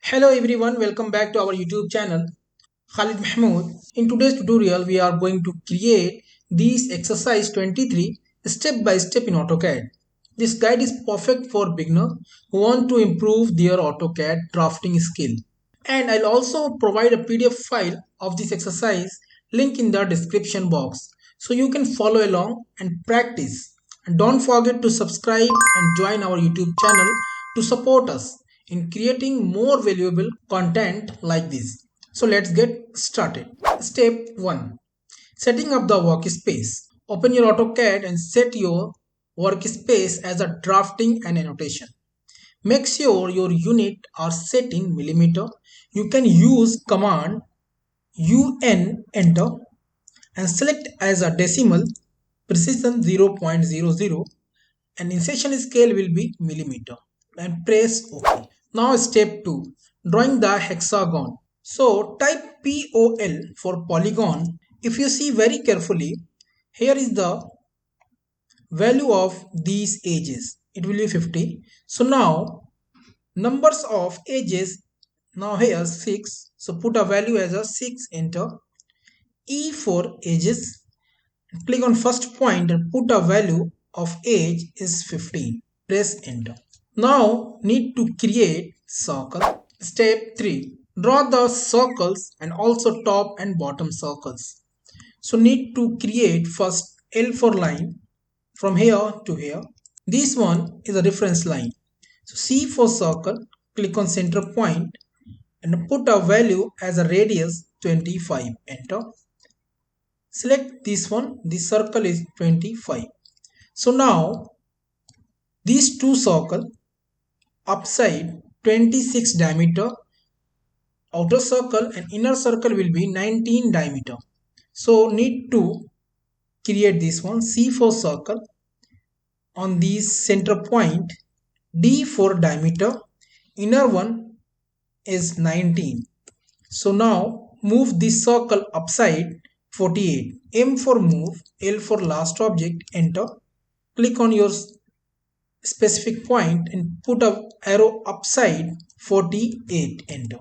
Hello everyone, welcome back to our YouTube channel. Khalid Mahmud. In today's tutorial, we are going to create these exercise 23 step by step in AutoCAD. This guide is perfect for beginners who want to improve their AutoCAD drafting skill. And I'll also provide a PDF file of this exercise link in the description box so you can follow along and practice. And don't forget to subscribe and join our YouTube channel to support us in creating more valuable content like this. So let's get started. Step 1. Setting up the workspace. Open your AutoCAD and set your workspace as a drafting and annotation. Make sure your unit are set in millimeter. You can use command UN enter and select as a decimal precision 0.00 and insertion scale will be millimeter and press OK. Now step 2. Drawing the hexagon. So type POL for polygon. If you see very carefully, here is the value of these edges. It will be 50. So now numbers of edges, now here 6. So put a value as a 6, enter. E for edges. Click on first point and put a value of edge is 15. Press enter. Now need to create circle. Step 3. Draw the circles and also top and bottom circles. So need to create first L for line from here to here. This one is a reference line. So C for circle, click on center point and put a value as a radius 25. Enter. Select this one. This circle is 25. So now these two circles upside 26 diameter, outer circle and inner circle will be 19 diameter. So need to create this one. C for circle, on this center point, D for diameter, inner one is 19. So now move this circle upside 48. M for move, L for last object, enter. Click on your specific point and put a arrow upside 48, enter.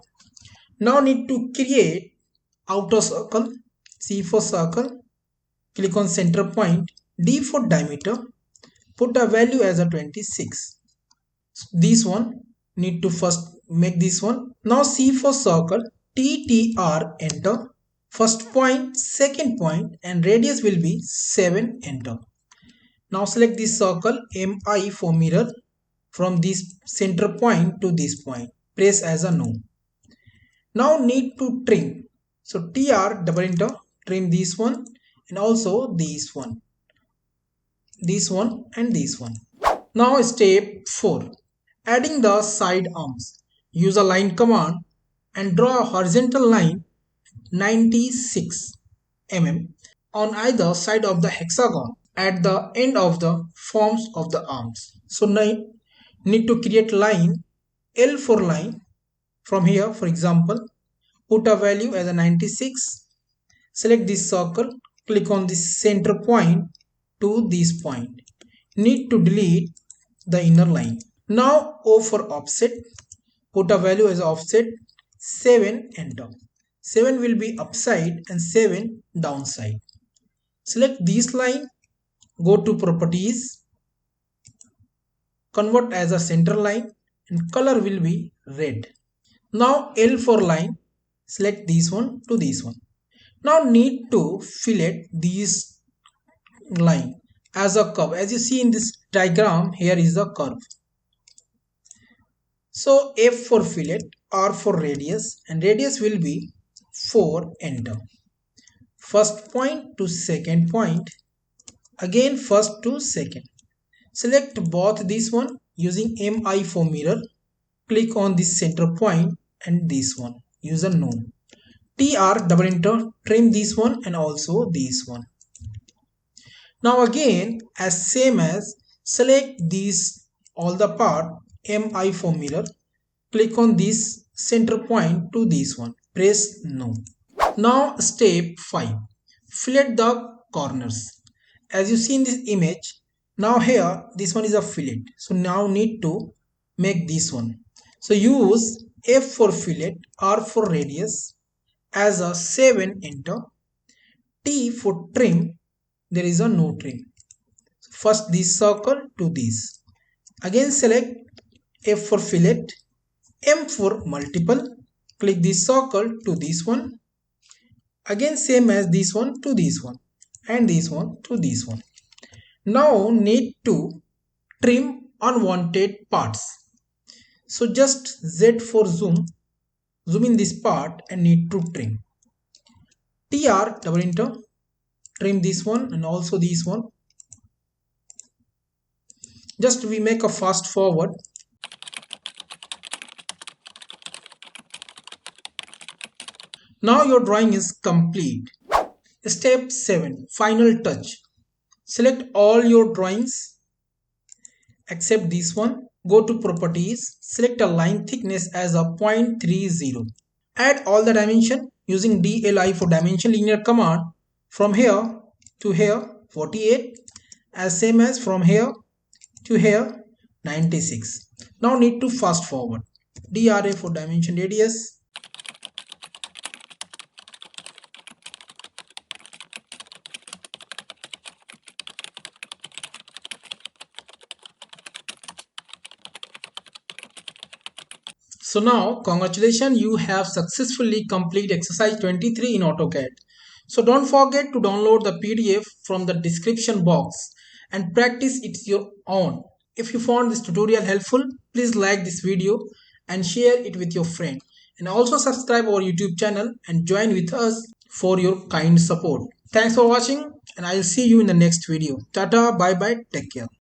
Now need to create outer circle. C for circle, click on center point, D for diameter, put a value as a 26. This one need to first make this one. Now C for circle, TTR, enter. First point, second point and radius will be 7, enter. Now select this circle MI for mirror from this center point to this point. Press as a no. Now need to trim. So TR double enter, trim this one and also this one. This one and this one. Now step 4. Adding the side arms. Use a line command and draw a horizontal line 96 mm on either side of the hexagon at the end of the forms of the arms. So need to create line L for line from here, for example, put a value as a 96. Select this circle, click on this center point to this point. Need to delete the inner line. Now O for offset, put a value as offset 7, enter. 7 will be upside and 7 downside. Select this line, go to properties, convert as a center line and color will be red. Now L for line, select this one to this one. Now need to fillet this line as a curve. As you see in this diagram, here is the curve. So F for fillet, R for radius and radius will be 4, enter. First point to second point, again first to second. Select both this one using MI for mirror. Click on this center point and this one. Use a no. TR double enter, trim this one and also this one. Now again as same as select these all the part MI for mirror. Click on this center point to this one. Press no. Now step 5. Fillet the corners. As you see in this image, now here this one is a fillet. So now need to make this one. So use F for fillet, R for radius, as a 7 enter, T for trim, there is a no trim. First this circle to this. Again select F for fillet, M for multiple, click this circle to this one. Again same as this one to this one and this one to this one. Now need to trim unwanted parts. So just Z for zoom in this part and need to trim. TR double enter, trim this one and also this one. Just we make a fast forward. Now your drawing is complete. Step 7, final touch. Select all your drawings except this one. Go to properties, select a line thickness as a 0.30. Add all the dimension using DLI for dimension linear command from here to here 48, as same as from here to here 96. Now need to fast forward. DRA for dimension radius. So now congratulations, you have successfully completed exercise 23 in AutoCAD. So don't forget to download the PDF from the description box and practice it your own. If you found this tutorial helpful, please like this video and share it with your friend. And also subscribe our YouTube channel and join with us for your kind support. Thanks for watching and I'll see you in the next video. Tata, bye bye, take care.